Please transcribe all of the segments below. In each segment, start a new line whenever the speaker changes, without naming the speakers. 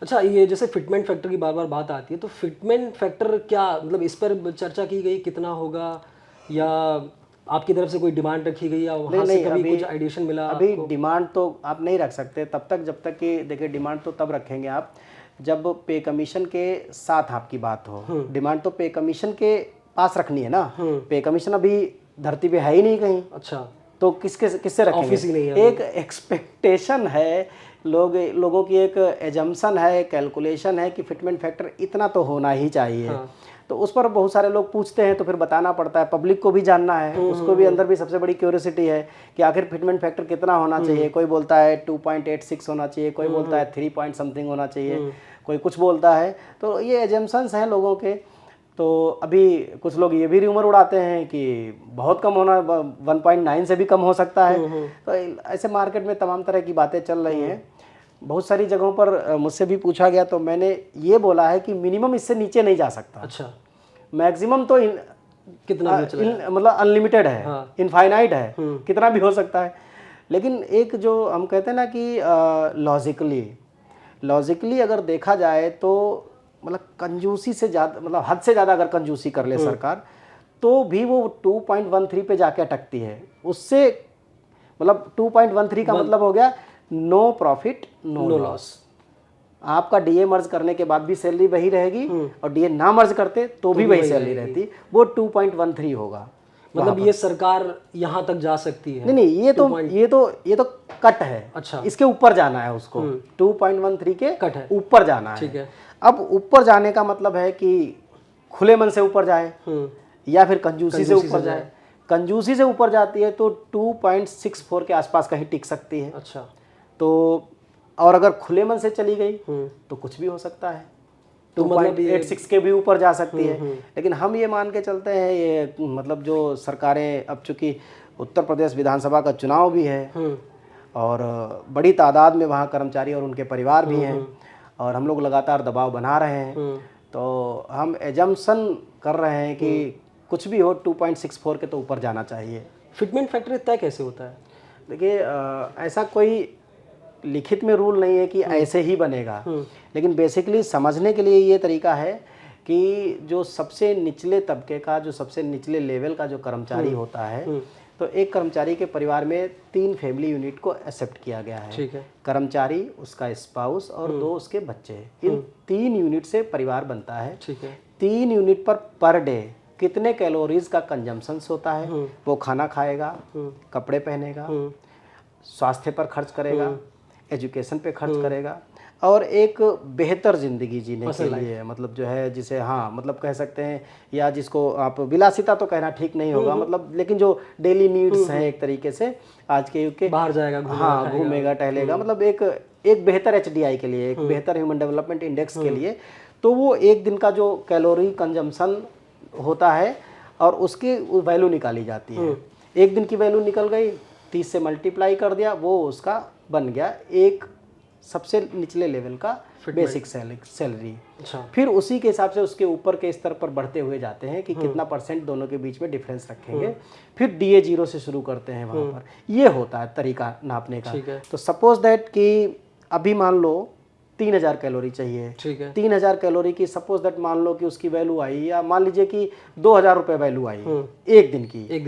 अच्छा, ये जैसे फिटमेंट फैक्टर की बार बार बात आती है, तो फिटमेंट फैक्टर क्या, मतलब इस पर चर्चा की गई कितना होगा, या आपकी तरफ से कोई डिमांड रखी गई, या
नहीं
वहाँ से
नहीं,
कभी
अभी
कुछ आइडिएशन मिला
अभी
आपको?
डिमांड तो आप नहीं रख सकते तब तक जब तक कि, देखिए डिमांड तो तब रखेंगे आप जब पे कमीशन के साथ आपकी बात हो। डिमांड तो पे कमीशन के पास रखनी है ना। पे कमीशन अभी धरती पे है ही नहीं कहीं,
अच्छा,
तो किसके किससे रखेंगे?
ऑफिस ही नहीं है
एक एक्सपेक्टेशन है, लोगों की एक एजम्पशन है, कैलकुलेशन है कि फिटमेंट फैक्टर इतना तो होना ही चाहिए। तो उस पर बहुत सारे लोग पूछते हैं, तो फिर बताना पड़ता है, पब्लिक को भी जानना है, उसको भी अंदर भी सबसे बड़ी क्यूरियोसिटी है कि आखिर फिटमेंट फैक्टर कितना होना चाहिए। कोई बोलता है 2.86 होना चाहिए, कोई बोलता है 3 पॉइंट समथिंग होना चाहिए, कोई कुछ बोलता है। तो ये एजम्पशंस हैं लोगों के। तो अभी कुछ लोग ये भी र्यूमर उड़ाते हैं कि बहुत कम होना, 1.9 से भी कम हो सकता है। तो ऐसे मार्केट में तमाम तरह की बातें चल रही हैं। बहुत सारी जगहों पर मुझसे भी पूछा गया, तो मैंने ये बोला है कि मिनिमम इससे नीचे नहीं जा सकता।
अच्छा,
मैक्सिमम तो
कितना भी चला है?
मतलब अनलिमिटेड है,
हाँ।
इनफाइनाइट है, कितना भी हो सकता है। लेकिन एक जो हम कहते हैं ना कि लॉजिकली अगर देखा जाए तो मतलब कंजूसी से ज़्यादा, मतलब हद से ज़्यादा अगर कंजूसी कर ले सरकार, तो भी वो 2.13 पे जाके अटकती है। उससे मतलब 2.13 का मतलब हो गया नो प्रॉफिट नो लॉस। आपका डीए मर्ज करने के बाद भी सैलरी वही रहेगी, और डीए ना मर्ज करते तो भी वही सैलरी रहती, वो 2.13 होगा।
मतलब ये सरकार यहाँ तक जा सकती है?
नहीं नहीं, ये तो कट है।
अच्छा,
इसके ऊपर जाना है उसको, 2.13 के
कट है,
ऊपर जाना
ठीक है।
अब ऊपर जाने का मतलब है कि खुले मन से ऊपर जाए या फिर कंजूसी से ऊपर जाए। कंजूसी से ऊपर जाती है तो 2.64 के आसपास कहीं टिक सकती है।
अच्छा,
तो और अगर खुले मन से चली गई तो कुछ भी हो सकता है,
तो मतलब
2.86 के भी ऊपर जा सकती है। लेकिन हम ये मान के चलते हैं, ये मतलब जो सरकारें, अब चूंकि उत्तर प्रदेश विधानसभा का चुनाव भी है और बड़ी तादाद में वहाँ कर्मचारी और उनके परिवार भी हैं, और हम लोग लगातार दबाव बना रहे हैं, तो हम एजम्पशन कर रहे हैं कि कुछ भी हो 2.64 के तो ऊपर जाना चाहिए।
फिटमेंट फैक्टर तय कैसे होता है?
देखिए ऐसा कोई लिखित में रूल नहीं है कि ऐसे ही बनेगा, लेकिन बेसिकली समझने के लिए ये तरीका है कि जो सबसे निचले तबके का, जो सबसे निचले लेवल का जो कर्मचारी होता है, तो एक कर्मचारी के परिवार में 3 फैमिली यूनिट को एक्सेप्ट किया गया है।
ठीक है।
कर्मचारी, उसका स्पाउस और 2 उसके बच्चे, इन 3 यूनिट से परिवार बनता है।
ठीक है।
3 यूनिट पर डे कितने कैलोरीज का कंजम्पशन होता है, वो खाना खाएगा, कपड़े पहनेगा, स्वास्थ्य पर खर्च करेगा, एजुकेशन पे खर्च करेगा, और एक बेहतर ज़िंदगी जीने के लिए, मतलब जो है जिसे, हाँ मतलब कह सकते हैं, या जिसको आप विलासिता तो कहना ठीक नहीं होगा, मतलब लेकिन जो डेली नीड्स हैं एक तरीके से आज के युग के,
बाहर जाएगा, घूमेगा,
हाँ घूमेगा टहलेगा, मतलब एक बेहतर एचडीआई के लिए, एक बेहतर ह्यूमन डेवलपमेंट इंडेक्स के लिए, तो वो एक दिन का जो कैलोरी कंजम्पशन होता है और उसकी वैल्यू निकाली जाती है। एक दिन की वैल्यू निकल गई, 30 से मल्टीप्लाई कर दिया, वो उसका बन गया एक सबसे निचले लेवल का बेसिक सैलरी।
अच्छा।
फिर उसी के हिसाब से उसके ऊपर के स्तर पर बढ़ते हुए जाते हैं कि कितना % दोनों के बीच में डिफरेंस रखेंगे। फिर DA 0 से शुरू करते हैं वहाँ पर। ये होता है तरीका नापने का। तो सपोज दैट कि अभी मान लो 3000 कैलोरी चाहिए,
ठीक है।
3000 कैलोरी की सपोज दैट मान लो कि उसकी वैल्यू आई, या मान लीजिए कि 2000 रुपये वैल्यू आई एक दिन की,
एक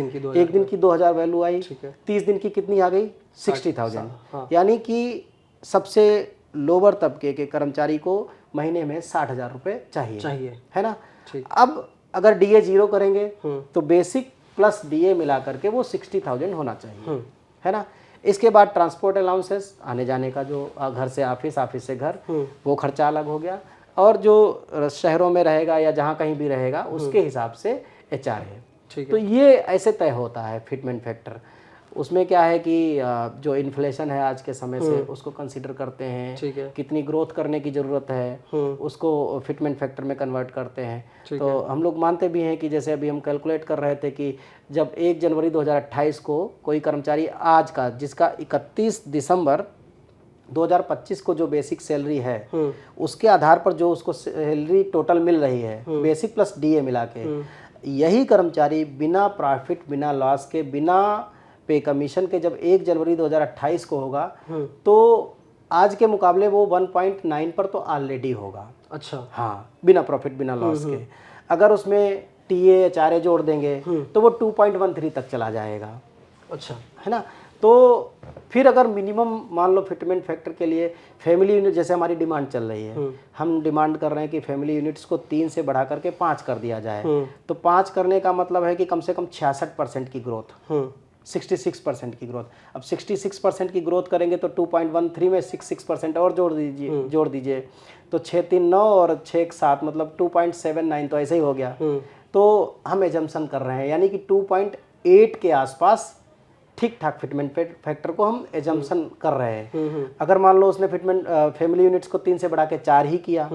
दिन की
2000 वैल्यू आई, 30 दिन की कितनी आ गई, 60,000। यानी कि सबसे लोअर तबके के कर्मचारी को महीने में 60,000 रुपये चाहिए, है ना। अब अगर DA 0 करेंगे तो बेसिक प्लस DA मिला करके वो 60,000 होना चाहिए, है ना। इसके बाद ट्रांसपोर्ट अलाउंसेस, आने जाने का जो घर से ऑफिस, ऑफिस से घर, वो खर्चा अलग हो गया, और जो शहरों में रहेगा या जहाँ कहीं भी रहेगा उसके हिसाब से HR है। तो ये ऐसे तय होता है फिटमेंट फैक्टर। उसमें क्या है कि जो इन्फ्लेशन है आज के समय से उसको कंसीडर करते हैं, कितनी ग्रोथ करने की ज़रूरत है उसको फिटमेंट फैक्टर में कन्वर्ट करते हैं। तो हम लोग मानते भी हैं कि जैसे अभी हम कैलकुलेट कर रहे थे कि जब 1 जनवरी 2028 को कोई कर्मचारी आज का, जिसका 31 दिसंबर 2025 को जो बेसिक सैलरी है उसके आधार पर जो उसको सैलरी टोटल मिल रही है, बेसिक प्लस DA मिला के, यही कर्मचारी बिना प्रॉफिट, बिना लॉस के, बिना पे कमीशन के जब 1 जनवरी 2028 को होगा तो आज के मुकाबले वो 1.9 पर तो ऑलरेडी होगा।
अच्छा।
हाँ, बिना प्रॉफिट बिना लॉस के। अगर उसमें टीए एचआरए जोड़ देंगे तो वो 2.13 तक चला जाएगा।
अच्छा,
है ना। तो फिर अगर मिनिमम मान लो फिटमेंट फैक्टर के लिए फैमिली यूनिट, जैसे हमारी डिमांड चल रही है, हम डिमांड कर रहे हैं कि फैमिली यूनिट्स को 3 से बढ़ा करके 5 कर दिया जाए। तो 5 करने का मतलब है कि कम से कम 66% की ग्रोथ, 66% की ग्रोथ। अब 66% की ग्रोथ करेंगे तो 2.13 में 66% और जोड़ दीजिए तो 6 3 9 और 6 1 7 मतलब 2.79 तो ऐसे ही हो गया। तो हम एजम्पशन कर रहे हैं, यानी कि 2.8 के आसपास ठीक ठाक फिटमेंट फैक्टर को हम एजम्पशन कर रहे हैं। अगर मान लो उसने फिटमेंट फैमिली यूनिट्स को 3 से बढ़ा के 4 ही किया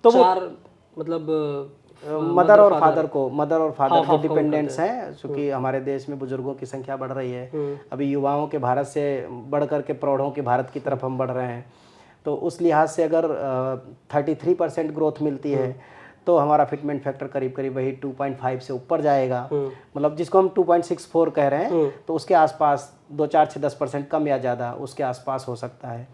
तो
4 मतलब
मदर और फादर जो डिपेंडेंट्स हैं, क्योंकि हमारे देश में बुजुर्गों की संख्या बढ़ रही है, अभी युवाओं के भारत से बढ़ करके प्रौढ़ों के भारत की तरफ हम बढ़ रहे हैं। तो उस लिहाज से अगर 33% ग्रोथ मिलती है तो हमारा फिटमेंट फैक्टर करीब करीब वही 2.5 से ऊपर जाएगा। मतलब जिसको हम 2.64 कह रहे हैं तो उसके आसपास 2 4 6 10% कम या ज़्यादा उसके आसपास हो सकता है।